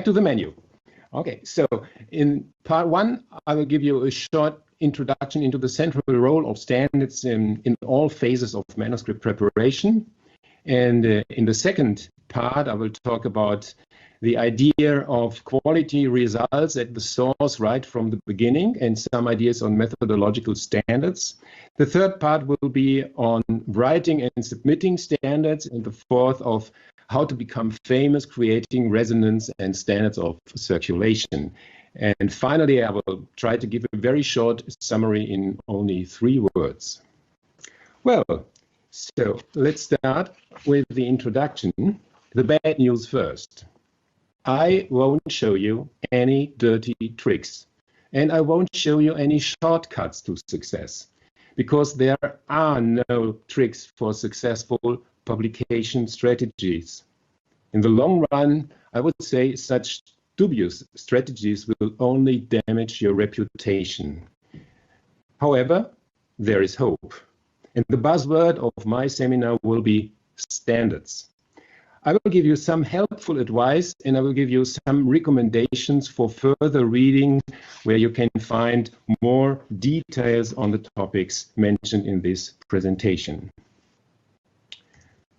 to the menu. Okay, so in part one, I will give you a short introduction into the central role of standards in all phases of manuscript preparation. And in the second part, I will talk about the idea of quality results at the source right from the beginning and some ideas on methodological standards. The third part will be on writing and submitting standards, and the fourth of how to become famous, creating resonance and standards of circulation. And finally, I will try to give a very short summary in only 3 words. Well, so let's start with the introduction. The bad news first. I won't show you any dirty tricks, and I won't show you any shortcuts to success, because there are no tricks for successful publication strategies. In the long run, I would say such dubious strategies will only damage your reputation. However, there is hope, and the buzzword of my seminar will be standards. I will give you some helpful advice, and I will give you some recommendations for further reading where you can find more details on the topics mentioned in this presentation.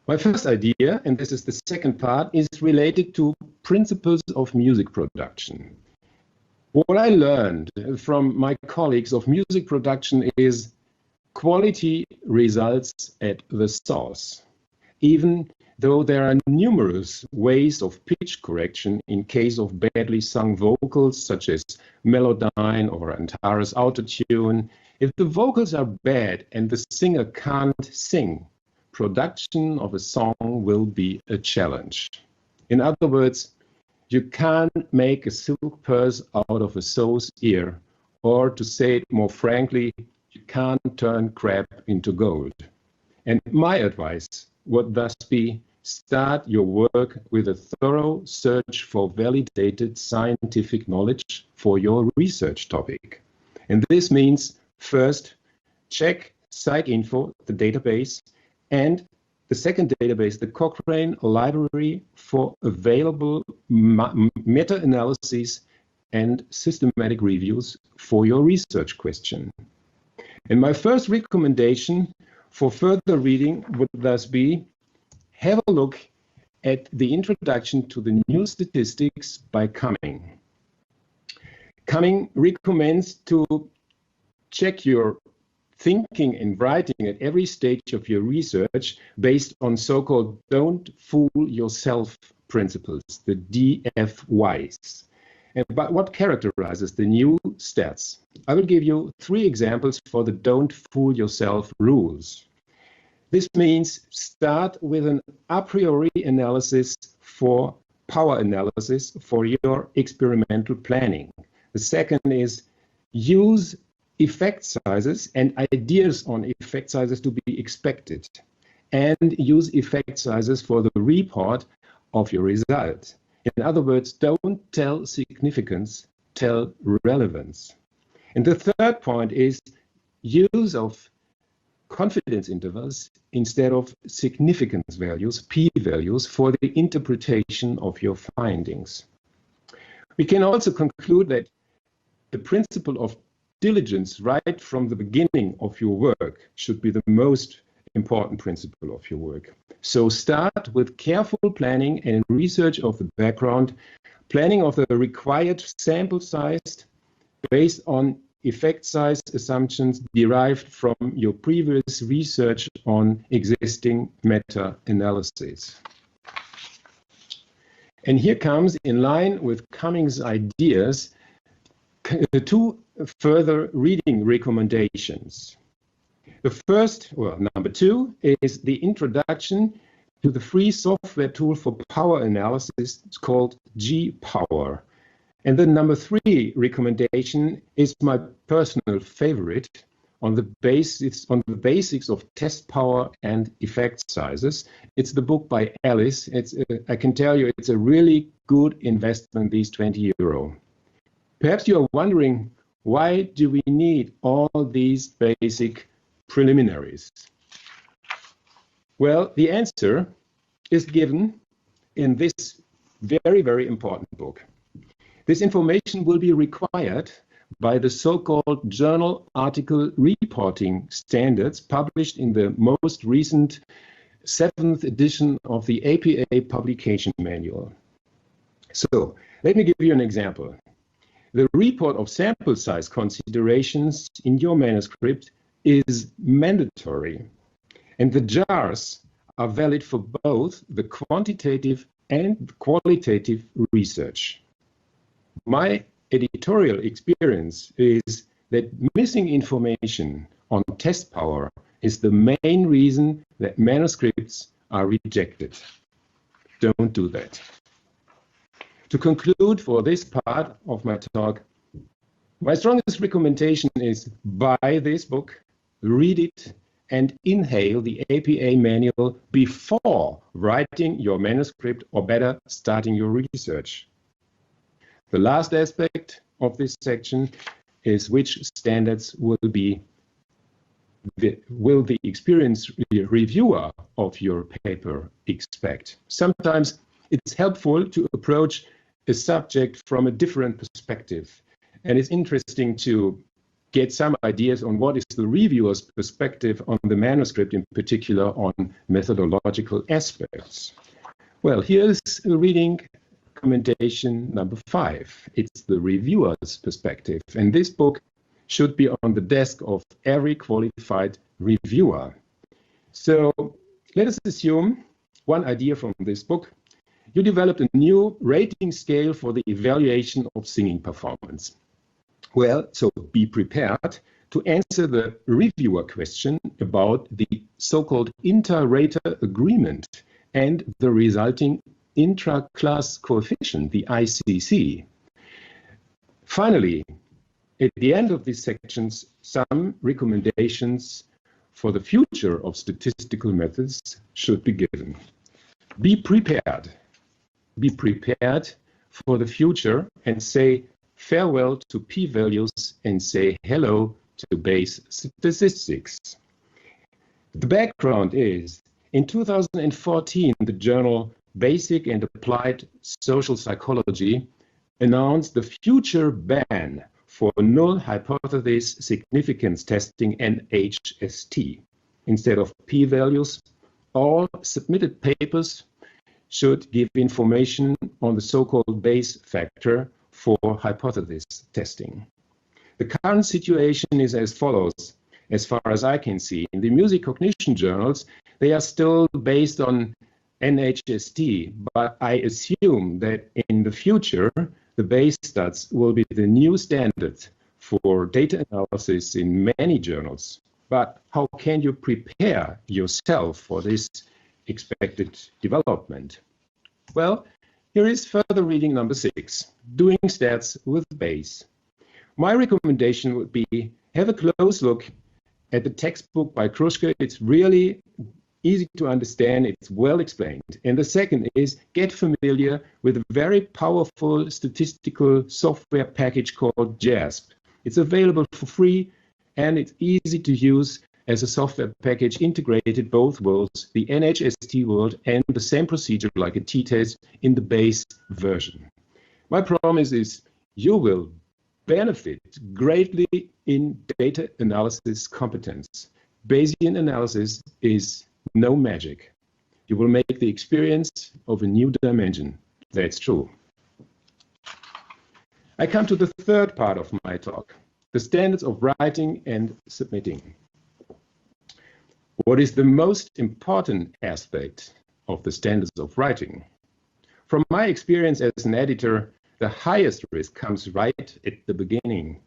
My first idea, and this is the second part, is related to principles of music production. What I learned from my colleagues of music production is quality results at the source. Even though there are numerous ways of pitch correction in case of badly sung vocals, such as melodyne or Antares autotune, if the vocals are bad and the singer can't sing, production of a song will be a challenge. In other words, you can't make a silk purse out of a sow's ear, or to say it more frankly, you can't turn crap into gold. And my advice would thus be, start your work with a thorough search for validated scientific knowledge for your research topic. And this means, first, check CiteInfo, the database, and the second database, the Cochrane Library for available meta-analyses and systematic reviews for your research question. And my first recommendation for further reading would thus be, have a look at the introduction to the new statistics by Cumming. Cumming recommends to check your thinking and writing at every stage of your research based on so-called don't fool yourself principles, the DFYs. But what characterizes the new stats? I will give you 3 examples for the don't fool yourself rules. This means start with an a priori analysis for power analysis for your experimental planning. The second is use effect sizes and ideas on effect sizes to be expected, and use effect sizes for the report of your result. In other words, don't tell significance, tell relevance. And the third point is use of confidence intervals instead of significance values, p-values, for the interpretation of your findings. We can also conclude that the principle of diligence right from the beginning of your work should be the most important principle of your work. So start with careful planning and research of the background, planning of the required sample size based on effect size assumptions derived from your previous research on existing meta-analyses. And here comes, in line with Cumming's ideas, 2 further reading recommendations. The first, well, number 2, is the introduction to the free software tool for power analysis. It's called G-Power. And then number 3 recommendation is my personal favorite, on the basics of test power and effect sizes. It's the book by Alice. I can tell you it's a really good investment, these €20. Perhaps you are wondering, why do we need all these basic preliminaries? Well, the answer is given in this very, very important book. This information will be required by the so-called journal article reporting standards published in the most recent 7th edition of the APA publication manual. So let me give you an example. The report of sample size considerations in your manuscript is mandatory, and the jars are valid for both the quantitative and qualitative research. My editorial experience is that missing information on test power is the main reason that manuscripts are rejected. Don't do that. To conclude for this part of my talk, my strongest recommendation is buy this book, read it, and inhale the APA manual before writing your manuscript, or better, starting your research. The last aspect of this section is which standards will the experienced reviewer of your paper expect. Sometimes it's helpful to approach a subject from a different perspective, and it's interesting to get some ideas on what is the reviewer's perspective on the manuscript, in particular on methodological aspects. Well, here's a reading recommendation number 5. It's the reviewer's perspective, and this book should be on the desk of every qualified reviewer. So let us assume one idea from this book. You developed a new rating scale for the evaluation of singing performance. Well, so be prepared to answer the reviewer question about the so-called inter-rater agreement and the resulting intra-class coefficient, the ICC. Finally, at the end of these sections, some recommendations for the future of statistical methods should be given. Be prepared. Be prepared for the future and say farewell to p-values and say hello to Bayes statistics. The background is, in 2014, the journal Basic and Applied Social Psychology announced the future ban for null hypothesis significance testing, NHST. Instead of p-values, all submitted papers should give information on the so-called Bayes factor for hypothesis testing. The current situation is as follows, as far as I can see. In the music cognition journals, they are still based on NHST, but I assume that in the future, the Bayes stats will be the new standard for data analysis in many journals. But how can you prepare yourself for this expected development? Well, here is further reading number 6, Doing Stats with Bayes. My recommendation would be have a close look at the textbook by Kruschke. It's really easy to understand, it's well explained. And the second is get familiar with a very powerful statistical software package called JASP. It's available for free and it's easy to use as a software package integrated both worlds, the NHST world and the same procedure like a t-test in the Bayes version. My promise is you will benefit greatly in data analysis competence. Bayesian analysis is no magic. You will make the experience of a new dimension. That's true. I come to the third part of my talk, the standards of writing and submitting. What is the most important aspect of the standards of writing? From my experience as an editor, the highest risk comes right at the beginning,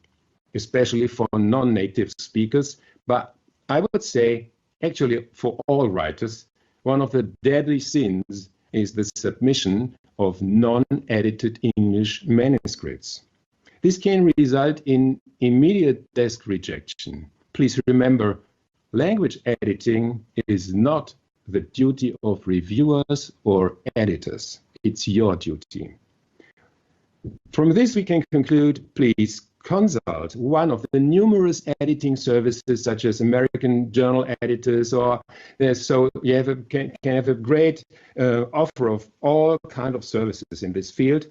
especially for non-native speakers, but I would say actually for all writers, one of the deadly sins is the submission of non-edited English manuscripts. This can result in immediate desk rejection. Please remember, language editing is not the duty of reviewers or editors. It's your duty. From this, we can conclude, please consult one of the numerous editing services such as American Journal Editors, or so you can have a great offer of all kinds of services in this field.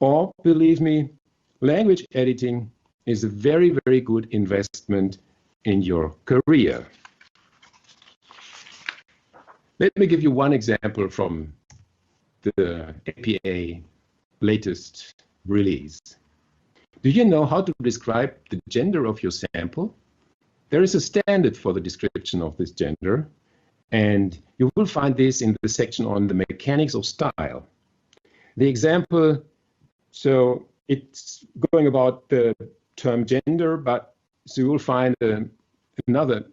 Or, believe me, language editing is a very, very good investment in your career. Let me give you one example from the APA latest release. Do you know how to describe the gender of your sample? There is a standard for the description of this gender, and you will find this in the section on the mechanics of style. The example, so it's going about the term gender, but so you will find another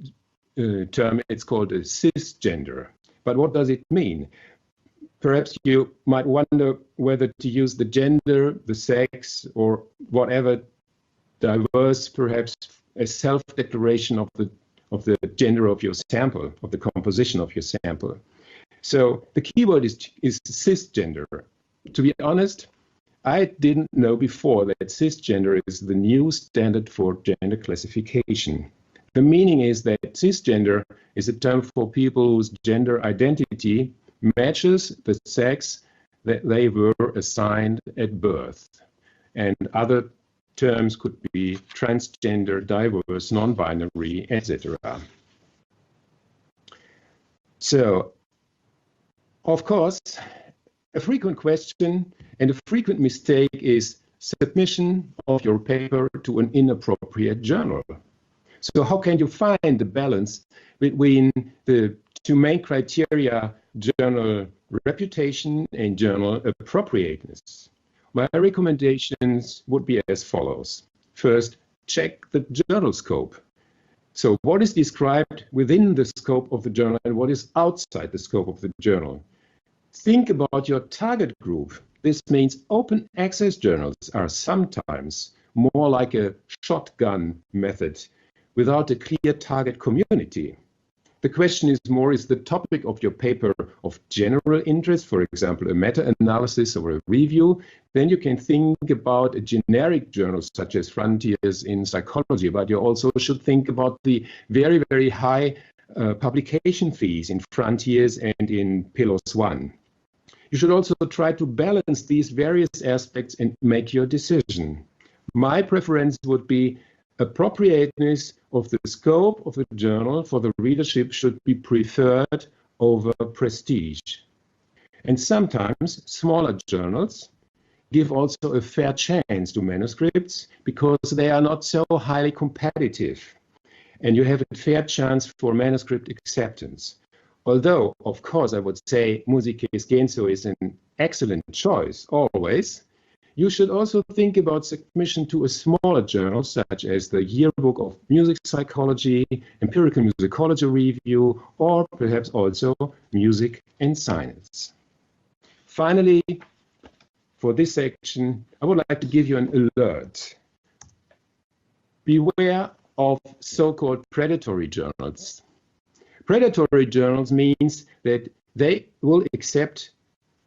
term, it's called a cisgender. But what does it mean? Perhaps you might wonder whether to use the gender, the sex, or whatever diverse, perhaps a self-declaration of the gender of your sample, of the composition of your sample. So the keyword is cisgender. To be honest, I didn't know before that cisgender is the new standard for gender classification. The meaning is that cisgender is a term for people whose gender identity matches the sex that they were assigned at birth. And other terms could be transgender, diverse, non-binary, etc. So, of course, a frequent question and a frequent mistake is submission of your paper to an inappropriate journal. So how can you find the balance between the two main criteria, journal reputation and journal appropriateness? My recommendations would be as follows. First, check the journal scope. So what is described within the scope of the journal and what is outside the scope of the journal? Think about your target group. This means open access journals are sometimes more like a shotgun method without a clear target community. The question is more, is the topic of your paper of general interest, for example, a meta-analysis or a review? Then you can think about a generic journal such as Frontiers in Psychology, but you also should think about the very, very high publication fees in Frontiers and in PLOS ONE. You should also try to balance these various aspects and make your decision. My preference would be appropriateness of the scope of a journal for the readership should be preferred over prestige. And sometimes smaller journals give also a fair chance to manuscripts because they are not so highly competitive. And you have a fair chance for manuscript acceptance. Although, of course, I would say Musicae Scientiae is an excellent choice, always. You should also think about submission to a smaller journal, such as the Yearbook of Music Psychology, Empirical Musicology Review, or perhaps also Music and Science. Finally, for this section, I would like to give you an alert. Beware of so-called predatory journals. Predatory journals means that they will accept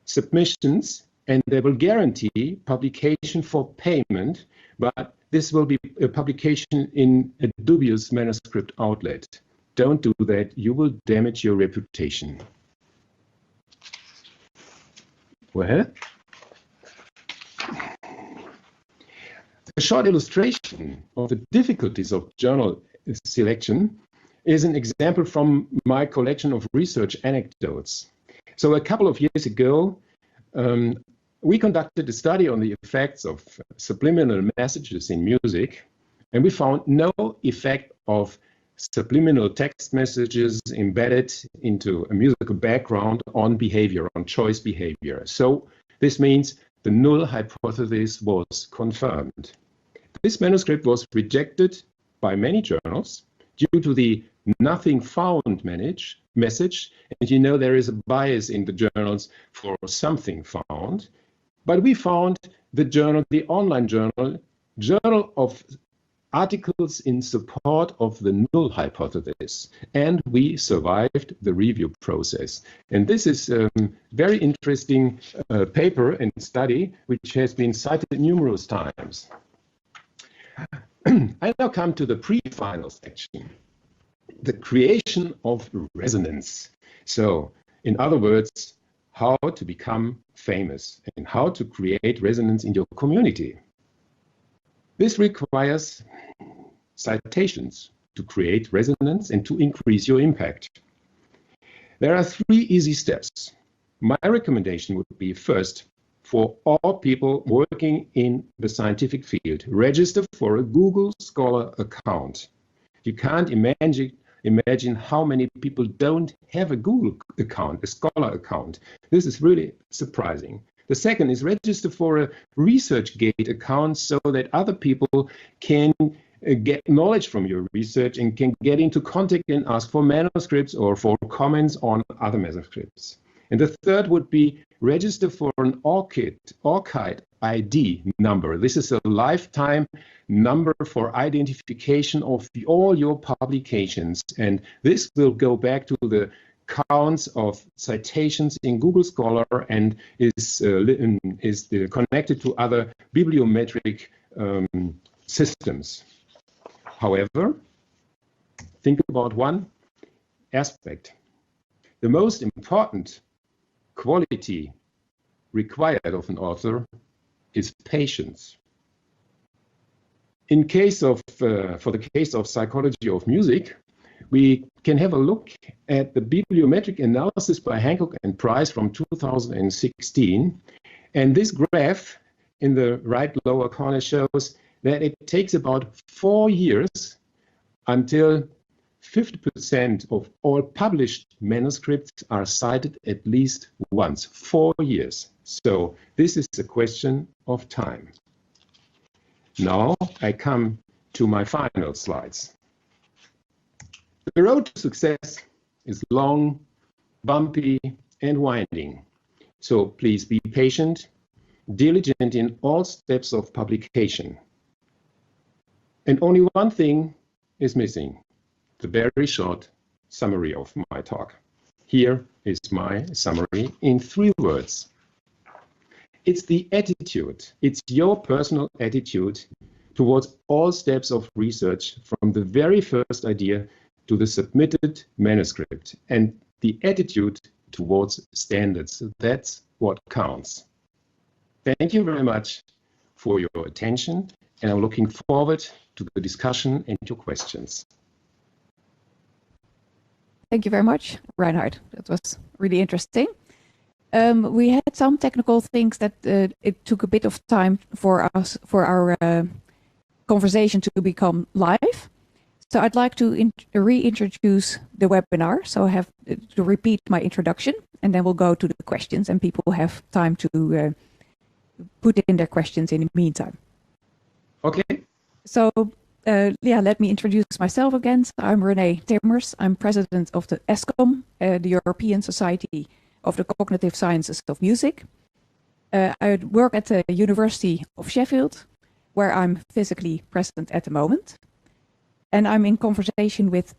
submissions and they will guarantee publication for payment, but this will be a publication in a dubious manuscript outlet. Don't do that, you will damage your reputation. Well, a short illustration of the difficulties of journal selection is an example from my collection of research anecdotes. So a couple of years ago, we conducted a study on the effects of subliminal messages in music, and we found no effect of subliminal text messages embedded into a musical background on behavior, on choice behavior. So this means the null hypothesis was confirmed. This manuscript was rejected by many journals due to the nothing found message, and you know there is a bias in the journals for something found. But we found the journal, the online journal of articles in support of the null hypothesis, and we survived the review process. And this is a very interesting paper and study which has been cited numerous times. I now come to the pre-final section, the creation of resonance. So, in other words, how to become famous and how to create resonance in your community. This requires citations to create resonance and to increase your impact. There are 3 easy steps. My recommendation would be, first, for all people working in the scientific field, register for a Google Scholar account. You can't imagine how many people don't have a Google account, a Scholar account. This is really surprising. The second is register for a ResearchGate account so that other people can get knowledge from your research and can get into contact and ask for manuscripts or for comments on other manuscripts. And the third would be register for an ORCID ID number. This is a lifetime number for identification of all your publications. And this will go back to the counts of citations in Google Scholar and is connected to other bibliometric systems. However, think about one aspect. The most important quality required of an author is patience. In case of, for the case of psychology of music, we can have a look at the bibliometric analysis by Hancock and Price from 2016. And this graph in the right lower corner shows that it takes about 4 years until 50% of all published manuscripts are cited at least once. 4 years. So this is a question of time. Now I come to my final slides. The road to success is long, bumpy, and winding. So please be patient, diligent in all steps of publication. And only one thing is missing, the very short summary of my talk. Here is my summary in 3 words. It's the attitude, it's your personal attitude towards all steps of research from the very first idea to the submitted manuscript, and the attitude towards standards. That's what counts. Thank you very much for your attention, and I'm looking forward to the discussion and your questions. Thank you very much, Reinhard. That was really interesting. We had some technical things that it took a bit of time for our conversation to become live. So I'd like to reintroduce the webinar. So I have to repeat my introduction, and then we'll go to the questions, and people have time to put in their questions in the meantime. Okay. So yeah, let me introduce myself again. So I'm Renee Timmers. I'm president of the ESCOM, the European Society of the Cognitive Sciences of Music. I work at the University of Sheffield, where I'm physically present at the moment. And I'm in conversation with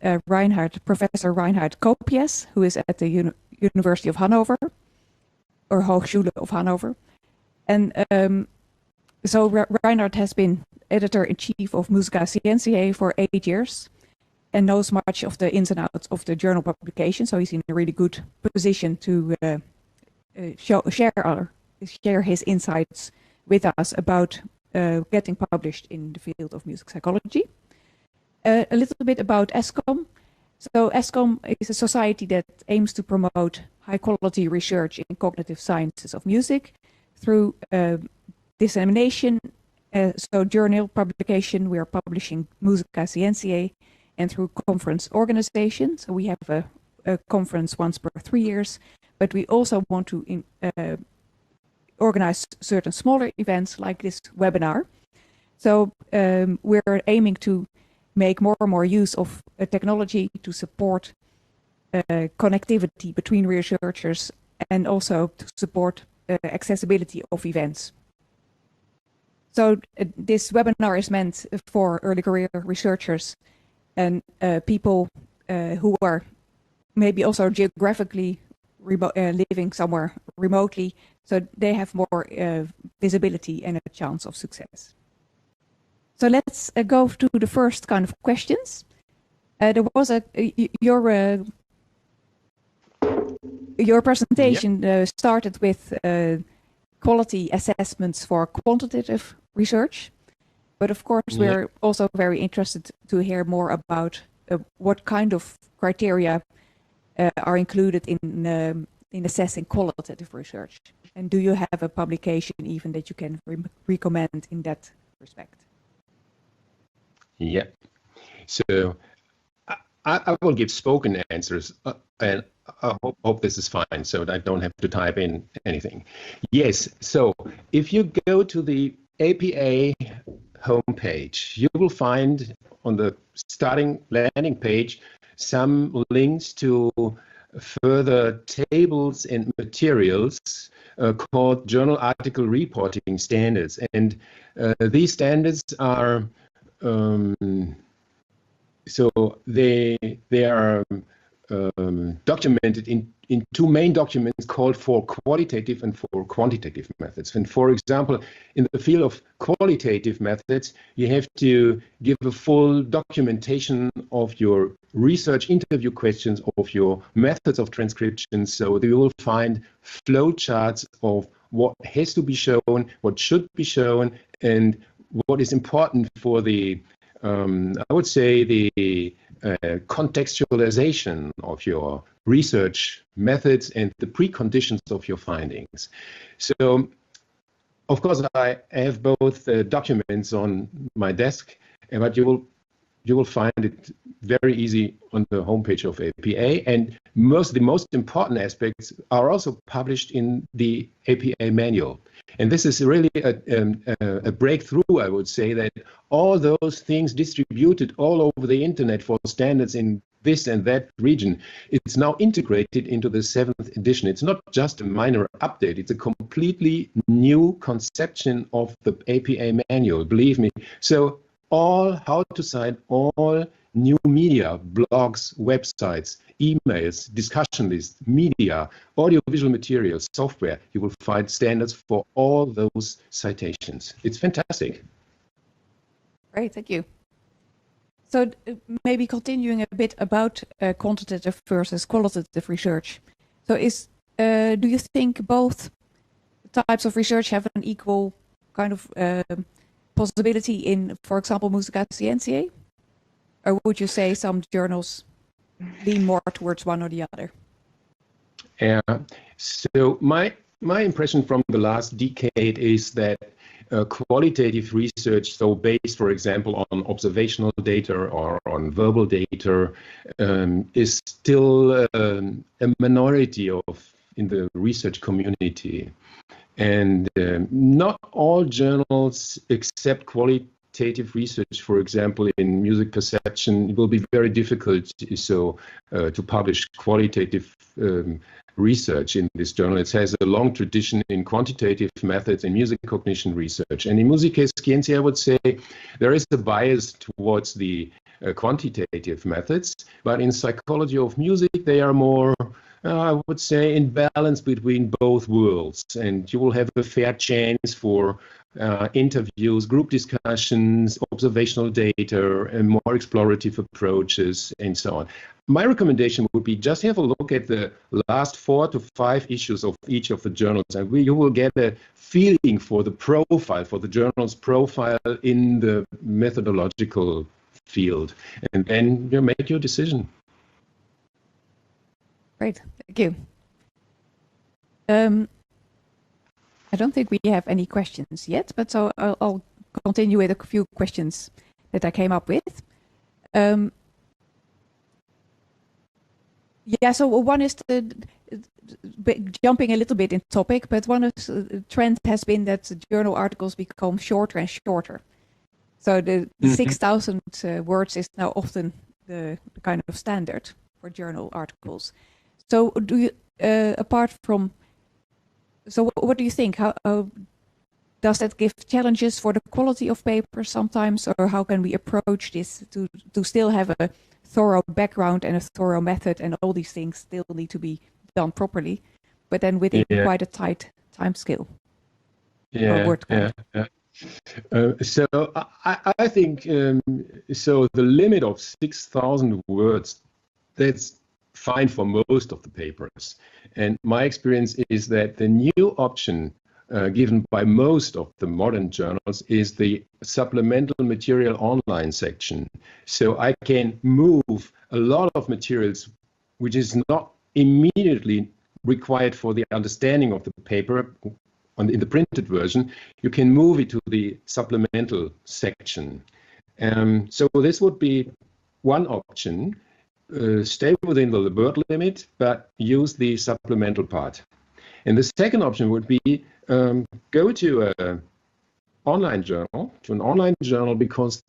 Professor Reinhard Kopiez, who is at the University of Hannover, or Hochschule of Hannover. And so Reinhard has been editor-in-chief of Musicae Scientiae for 8 years and knows much of the ins and outs of the journal publication. So he's in a really good position to share his insights with us about getting published in the field of music psychology. A little bit about ESCOM. So ESCOM is a society that aims to promote high-quality research in cognitive sciences of music through dissemination. So journal publication, we are publishing Musicae Scientiae, and through conference organization. So we have a conference once per 3 years, but we also want to organize certain smaller events like this webinar. So we're aiming to make more and more use of technology to support connectivity between researchers and also to support accessibility of events. So this webinar is meant for early career researchers and people who are maybe also geographically living somewhere remotely, so they have more visibility and a chance of success. So let's go to the first kind of questions. There was your presentation started with quality assessments for quantitative research, but of course we're also very interested to hear more about what kind of criteria are included in assessing qualitative research. And do you have a publication even that you can recommend in that respect? Yeah. So I will give spoken answers, and I hope this is fine, so that I don't have to type in anything. Yes. So if you go to the APA homepage, you will find on the starting landing page some links to further tables and materials called journal article reporting standards. And these standards are so they are documented in two main documents called for qualitative and for quantitative methods. And for example, in the field of qualitative methods, you have to give a full documentation of your research interview questions, of your methods of transcription. So you will find flow charts of what has to be shown, what should be shown, and what is important for the I would say the contextualization of your research methods and the preconditions of your findings. So, of course, I have both documents on my desk, but you will find it very easy on the homepage of APA. And the most important aspects are also published in the APA manual. And this is really a breakthrough, I would say, that all those things distributed all over the internet for standards in this and that region, it's now integrated into the 7th edition. It's not just a minor update, it's a completely new conception of the APA manual, believe me. So how to cite all new media, blogs, websites, emails, discussion lists, media, audiovisual materials, software. You will find standards for all those citations. It's fantastic. Great, thank you. So maybe continuing a bit about quantitative versus qualitative research. So do you think both types of research have an equal kind of possibility in, for example, Musicae Scientiae? Or would you say some journals lean more towards one or the other? Yeah. So my impression from the last decade is that qualitative research, so based, for example, on observational data or on verbal data, is still a minority in the research community. And not all journals accept qualitative research. For example, in music perception, it will be very difficult to publish qualitative research in this journal. It has a long tradition in quantitative methods and music cognition research. And in Musicae Scientiae, I would say there is a bias towards the quantitative methods, but in psychology of music, they are more, I would say, in balance between both worlds. And you will have a fair chance for interviews, group discussions, observational data, and more explorative approaches, and so on. My recommendation would be just have a look at the last 4 to 5 issues of each of the journals, and you will get a feeling for the profile, for the journal's profile in the methodological field, and then you make your decision. Great, thank you. I don't think we have any questions yet, but so I'll continue with a few questions that I came up with. Yeah, so one is jumping a little bit in topic, but one of the trend has been that journal articles become shorter and shorter. So the 6,000 words is now often the kind of standard for journal articles. So do you, apart from, so what do you think? How does that give challenges for the quality of papers sometimes, or how can we approach this to still have a thorough background and a thorough method, and all these things still need to be done properly, but then within quite a tight time scale? So I think so the limit of 6,000 words, that's fine for most of the papers. And my experience is that the new option given by most of the modern journals is the supplemental material online section. So I can move a lot of materials which is not immediately required for the understanding of the paper in the printed version. You can move it to the supplemental section. So this would be one option. Stay within the word limit, but use the supplemental part. And the second option would be go to an online journal, because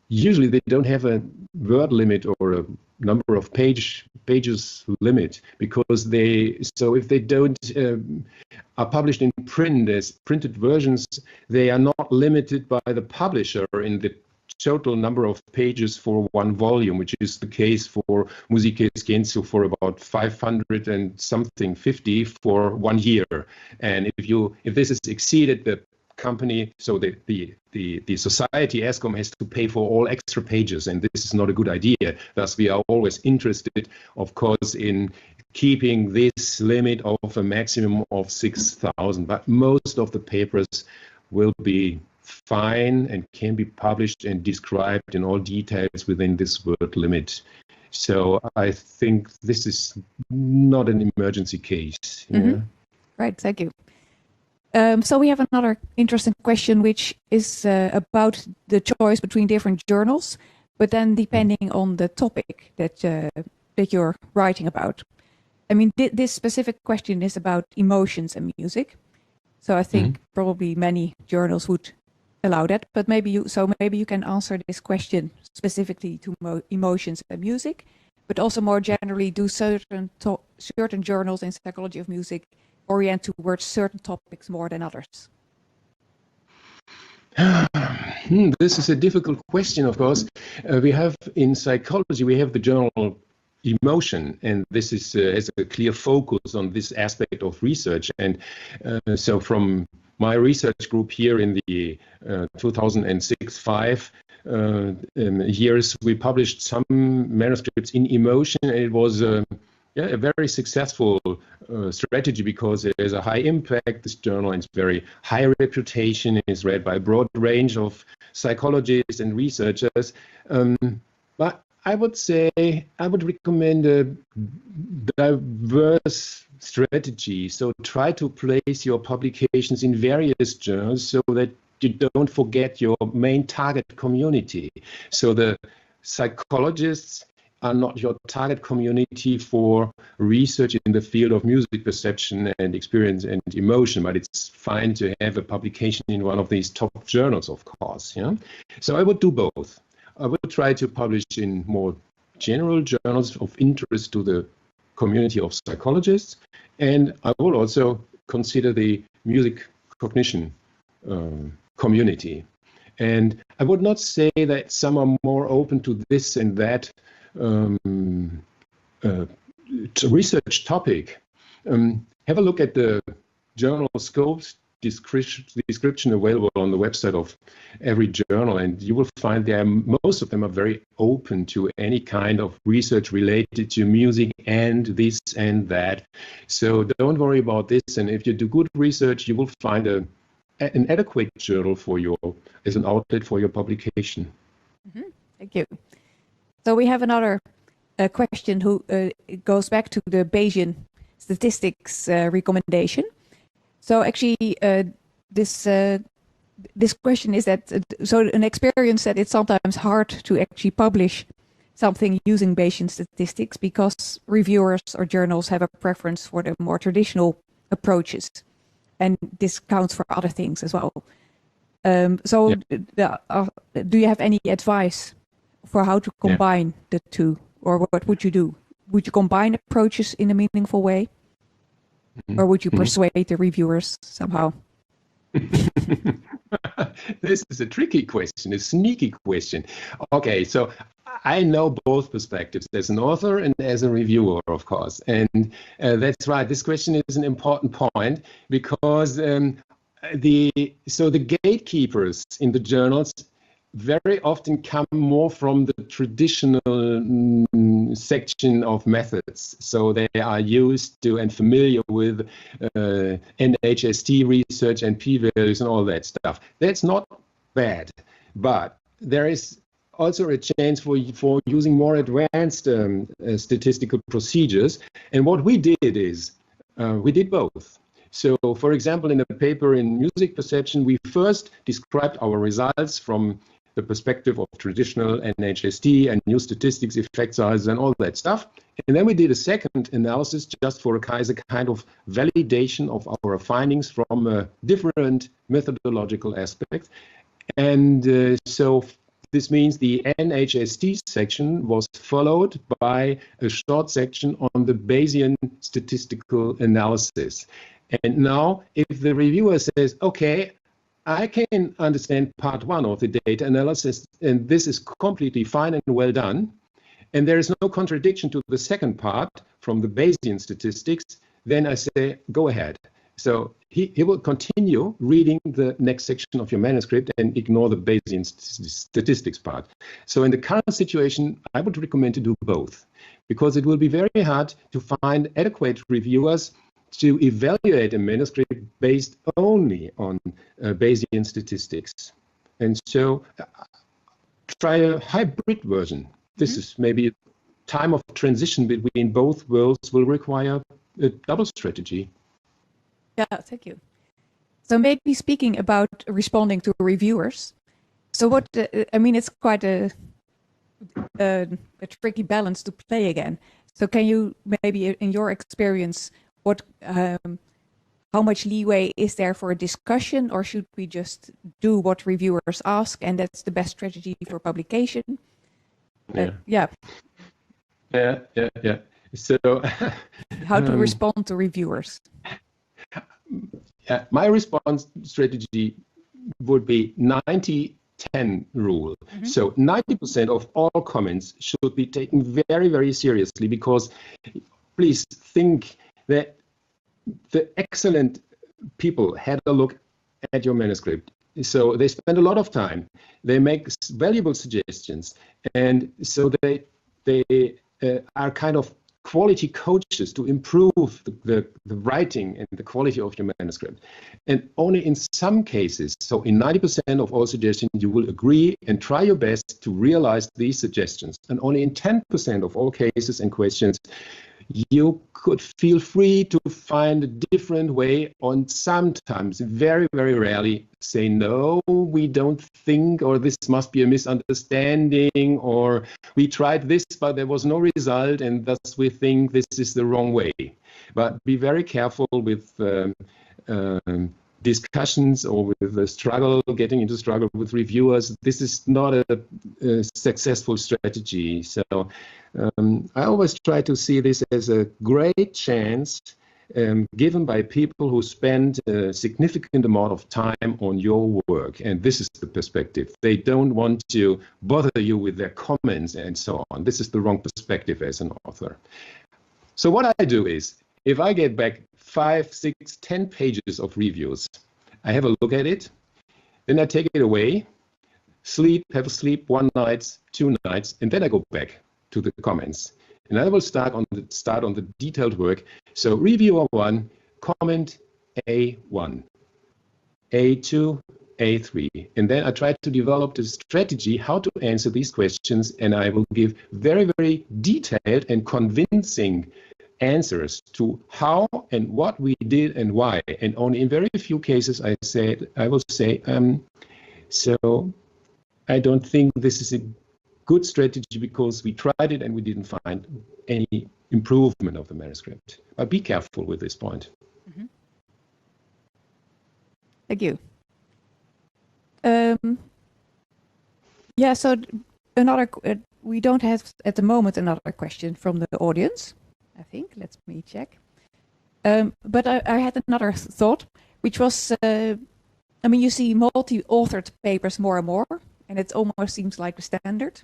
usually they don't have a word limit or a number of pages limit, because if they don't are published in print as printed versions, they are not limited by the publisher in the total number of pages for one volume, which is the case for Musicae Scientiae for about 500 and something 50 for 1 year. And if this is exceeded, the company, so the society ESCOM has to pay for all extra pages, and this is not a good idea. Thus, we are always interested, of course, in keeping this limit of a maximum of 6,000. But most of the papers will be fine and can be published and described in all details within this word limit. So I think this is not an emergency case. Mm-hmm. Yeah? Right, thank you. So we have another interesting question, which is about the choice between different journals, but then depending on the topic that you're writing about. I mean, this specific question is about emotions and music. So I think probably many journals would allow that, but maybe you can answer this question specifically to emotions and music, but also more generally, do certain journals in psychology of music orient towards certain topics more than others? This is a difficult question, of course. We have in psychology, we have the journal Emotion, and this is has a clear focus on this aspect of research. And so from my research group here in the 2006-05 years, we published some manuscripts in Emotion, and it was a very successful strategy, because it has a high impact. This journal has very high reputation. It's read by a broad range of psychologists and researchers. But I would say I would recommend a diverse strategy. So try to place your publications in various journals so that you don't forget your main target community. So the psychologists are not your target community for research in the field of music perception and experience and emotion, but it's fine to have a publication in one of these top journals, of course. Yeah? So I would do both. I would try to publish in more general journals of interest to the community of psychologists, and I will also consider the music cognition community. And I would not say that some are more open to this and that research topic. Have a look at the journal scopes description available on the website of every journal, and you will find most of them are very open to any kind of research related to music and this and that. So don't worry about this, and if you do good research, you will find an adequate journal for as an outlet for your publication. Mm-hmm. Thank you. So we have another question who goes back to the Bayesian statistics recommendation. So actually, this question is that so an experience that it's sometimes hard to actually publish something using Bayesian statistics because reviewers or journals have a preference for the more traditional approaches, and this counts for other things as well. Do you have any advice for how to combine the two, or what would you do? Would you combine approaches in a meaningful way? Or would you persuade the reviewers somehow? This is a tricky question, a sneaky question. Okay, so I know both perspectives, as an author and as a reviewer, of course. And that's right, this question is an important point, because the gatekeepers in the journals very often come more from the traditional section of methods. So they are used to and familiar with NHST research and p-values and all that stuff. That's not bad, but there is also a chance for using more advanced statistical procedures. And what we did is we did both. So, for example, in a paper in music perception, we first described our results from the perspective of traditional NHST and new statistics, effect sizes, and all that stuff. And then we did a second analysis just for a kind of validation of our findings from a different methodological aspect. And so this means the NHST section was followed by a short section on the Bayesian statistical analysis. And now, if the reviewer says, okay, I can understand part one of the data analysis, and this is completely fine and well done, and there is no contradiction to the second part from the Bayesian statistics, then I say, go ahead. So he will continue reading the next section of your manuscript and ignore the Bayesian statistics part. So in the current situation, I would recommend to do both, because it will be very hard to find adequate reviewers to evaluate a manuscript based only on Bayesian statistics. And so try a hybrid version. This is maybe a time of transition between both worlds will require a double strategy. Yeah, thank you. So maybe speaking about responding to reviewers. So what, I mean, it's quite a tricky balance to play again. So can you maybe, in your experience, what, how much leeway is there for a discussion, or should we just do what reviewers ask and that's the best strategy for publication? Yeah. So how to respond to reviewers? My response strategy would be 90-10 rule. So 90% of all comments should be taken very, very seriously, because please think that the excellent people had a look at your manuscript. So they spend a lot of time. They make valuable suggestions. And so they are kind of quality coaches to improve the writing and the quality of your manuscript. And only in some cases, so in 90% of all suggestions, you will agree and try your best to realize these suggestions. And only in 10% of all cases and questions, you could feel free to find a different way, and sometimes, very, very rarely, say, no, we don't think, or this must be a misunderstanding, or we tried this, but there was no result, and thus we think this is the wrong way. But be very careful with discussions or with the struggle, getting into struggle with reviewers. This is not a successful strategy. So I always try to see this as a great chance given by people who spend a significant amount of time on your work. And this is the perspective. They don't want to bother you with their comments and so on. This is the wrong perspective as an author. So what I do is, if I get back 5, 6, 10 pages of reviews, I have a look at it, then I take it away, have a sleep 1 night, 2 nights, and then I go back to the comments. And I will start on the detailed work. So reviewer 1, comment A1, A2, A3. And then I try to develop the strategy how to answer these questions, and I will give very, very detailed and convincing answers to how and what we did and why. And only in very few cases I will say, so I don't think this is a good strategy because we tried it and we didn't find any improvement of the manuscript. But be careful with this point. Thank you. Yeah, so another, we don't have at the moment another question from the audience, I think. Let me check. But I had another thought, which was, I mean, you see multi-authored papers more and more, and it almost seems like the standard.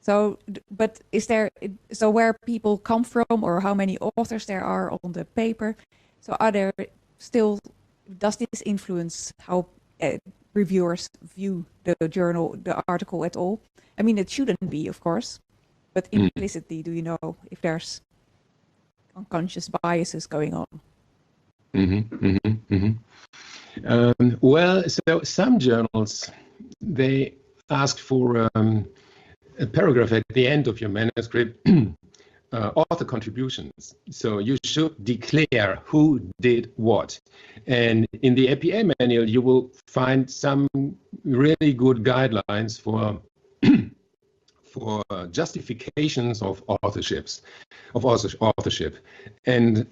So, but is there, so where people come from or how many authors there are on the paper? So are there still, does this influence how reviewers view the journal, the article at all. I mean, it shouldn't be, of course, but implicitly, do you know if there's unconscious biases going on? Well, so some journals, they ask for a paragraph at the end of your manuscript, author contributions. So you should declare who did what. And in the APA manual, you will find some really good guidelines for for justifications of authorship. And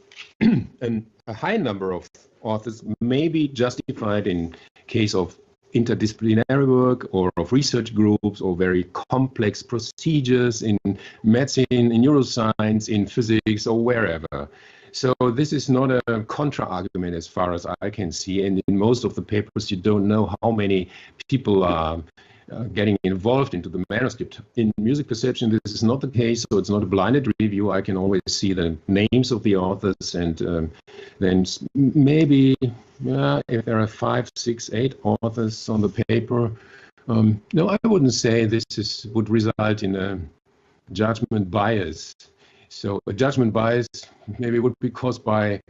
a high number of authors may be justified in case of interdisciplinary work or of research groups or very complex procedures in medicine, in neuroscience, in physics, or wherever. So this is not a contra-argument as far as I can see. And in most of the papers, you don't know how many people are getting involved into the manuscript. In music perception, this is not the case, so it's not a blinded review. I can always see the names of the authors, and then maybe if there are 5, 6, 8 authors on the paper, no, I wouldn't say this would result in a judgment bias. So a judgment bias maybe would be caused by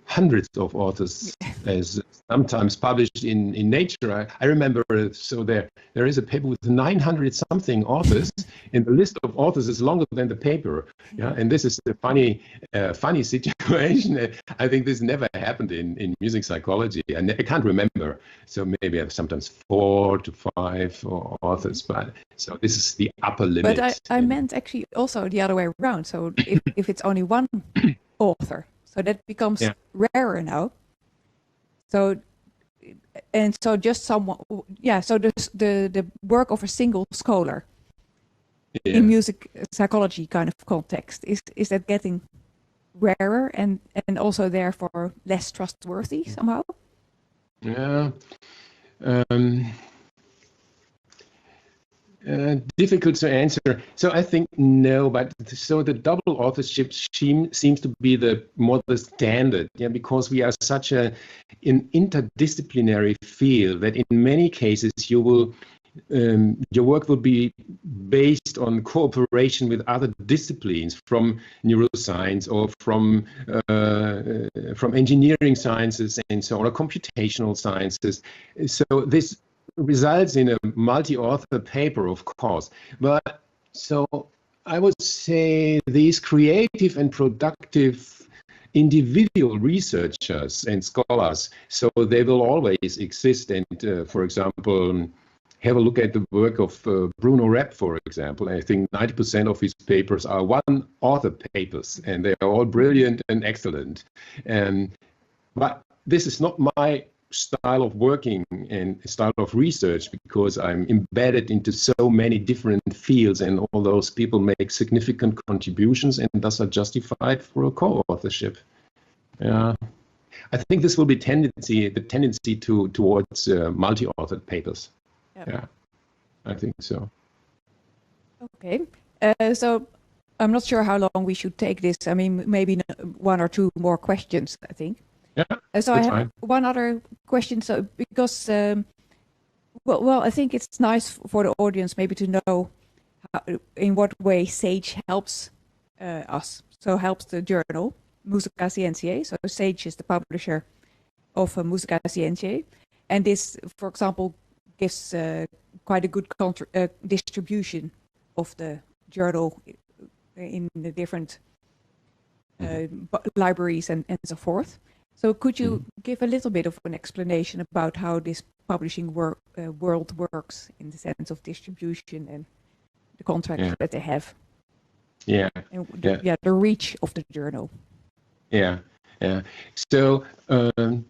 hundreds of authors, as sometimes published in Nature. I remember, so there is a paper with 900 something authors, and the list of authors is longer than the paper. Yeah, and this is a funny situation. I think this never happened in music psychology, and I can't remember. So maybe I have sometimes 4 to 5 authors, but so this is the upper limit. But I meant actually also the other way around. So if it's only one author, so that becomes rarer now. So, and so just someone, so the work of a single scholar in music psychology kind of context, is that getting rarer and also therefore less trustworthy somehow? Yeah. Difficult to answer. So I think no, but so the double authorship seems to be the standard, because we are such an interdisciplinary field that in many cases you will your work will be based on cooperation with other disciplines, from neuroscience or from engineering sciences and so on, or computational sciences. So this results in a multi-author paper, of course. But so I would say these creative and productive individual researchers and scholars, so they will always exist. And for example, have a look at the work of Bruno Rapp, for example. I think 90% of his papers are one-author papers, and they are all brilliant and excellent. But this is not my style of working and style of research, because I'm embedded into so many different fields, and all those people make significant contributions and thus are justified for a co-authorship. I think this will be the tendency towards multi-authored papers. Yeah, I think so. Okay, so I'm not sure how long we should take this. I mean, maybe 1 or 2 more questions, I think. Yeah, so I have one other question. So because, well, I think it's nice for the audience maybe to know in what way SAGE helps us. So helps the journal Musicae Scientiae. So SAGE is the publisher of Musicae Scientiae, and this, for example, gives quite a good distribution of the journal in the different libraries and so forth. So could you give a little bit of an explanation about how this publishing world works in the sense of distribution and the contracts that they have? And the reach of the journal. So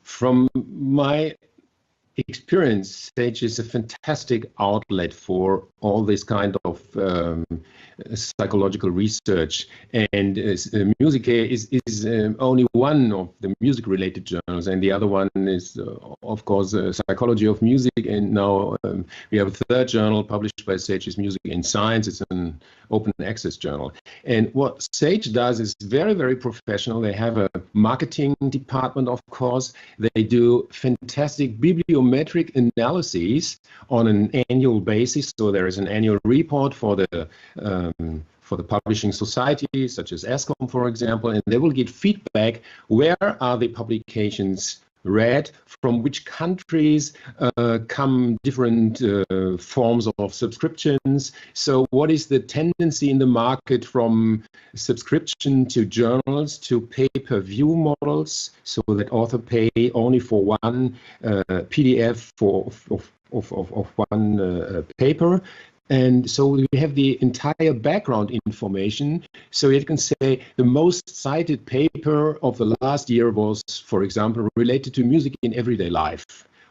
from my experience, SAGE is a fantastic outlet for all this kind of psychological research, and Musicae is only one of the music-related journals, and the other one is, of course, Psychology of Music, and now we have a third journal published by SAGE, is Music in Science. It's an open access journal. And what SAGE does is very, very professional. They have a marketing department, of course. They do fantastic bibliometrics bibliometric analyses on an annual basis. So there is an annual report for the publishing society, such as ESCOM, for example, and they will get feedback. Where are the publications read? From which countries come different forms of subscriptions? So what is the tendency in the market from subscription to journals to pay-per-view models, so that author pay only for one PDF of one paper? And so we have the entire background information. So you can say the most cited paper of the last year was, for example, related to music in everyday life.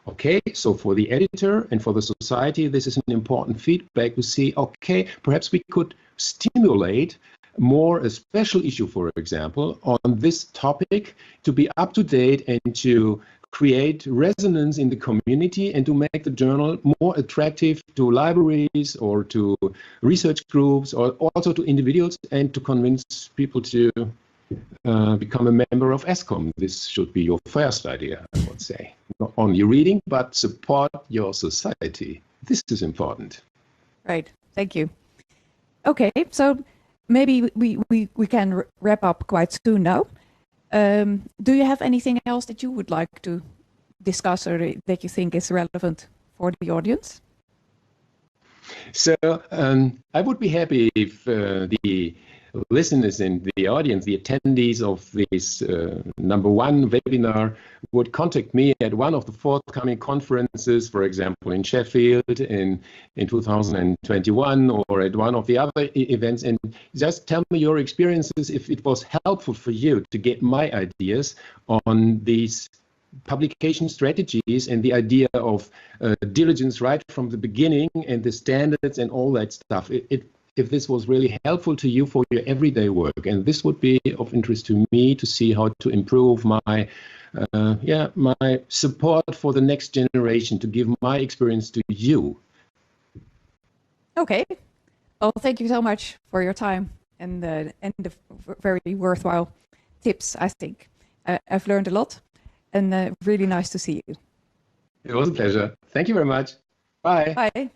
Okay, so for the editor and for the society, this is an important feedback to see, okay, perhaps we could stimulate more a special issue, for example, on this topic to be up to date and to create resonance in the community and to make the journal more attractive to libraries or to research groups or also to individuals, and to convince people to become a member of ESCOM. This should be your first idea, I would say. Not only reading, but support your society. This is important. Right. Thank you. Okay, so maybe we can wrap up quite soon now. Do you have anything else that you would like to discuss or that you think is relevant for the audience? So I would be happy if the listeners in the audience, the attendees of this #1 webinar, would contact me at one of the forthcoming conferences, for example, in Sheffield in 2021, or at one of the other events, and just tell me your experiences, if it was helpful for you to get my ideas on these publication strategies and the idea of diligence right from the beginning and the standards and all that stuff. If this was really helpful to you for your everyday work, and this would be of interest to me to see how to improve my my support for the next generation, to give my experience to you. Okay. Well, thank you so much for your time and the very worthwhile tips, I think. I've learned a lot, and really nice to see you. It was a pleasure. Thank you very much. Bye. Bye.